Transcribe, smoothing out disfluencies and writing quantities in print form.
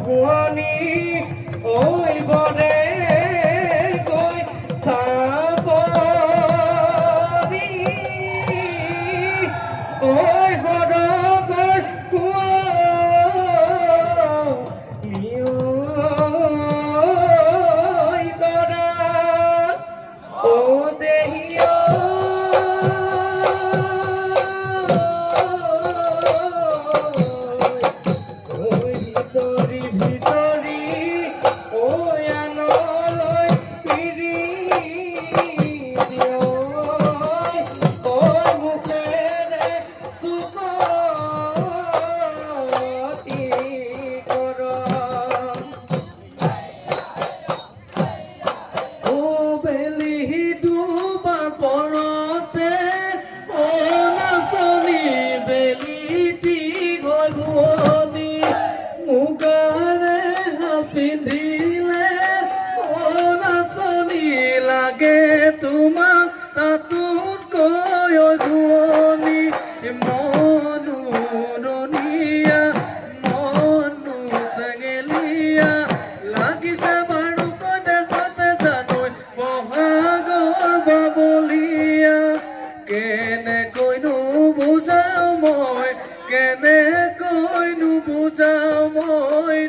শুৱনি ঐ বৰে গৈ চাবৰি ঐ সৰগৰ শুৱনি ঐ বৰা ও দেহিয়া ভিতৰি ঐ আনলৈ পিৰি দিয় ঐ মুখেৰে চুকতি কৰ ও বেলি দুবাৰ পৰতে ও নাচনি বেলি দি গৈ ঘূৰণি মুগাৰে সাজ পিন্ধিলে ও নাচনি লাগে তোমাক তাতোতকৈ ঘূৰণি মনোৰনীয়া মনো চেঙেলীয়া লাগিছে বাৰু দেশতে জানৈ বহাগৰ বাবলীয়া কেনেকৈনো বুজাওঁ মই কেনেকৈনো বুজাওঁ মই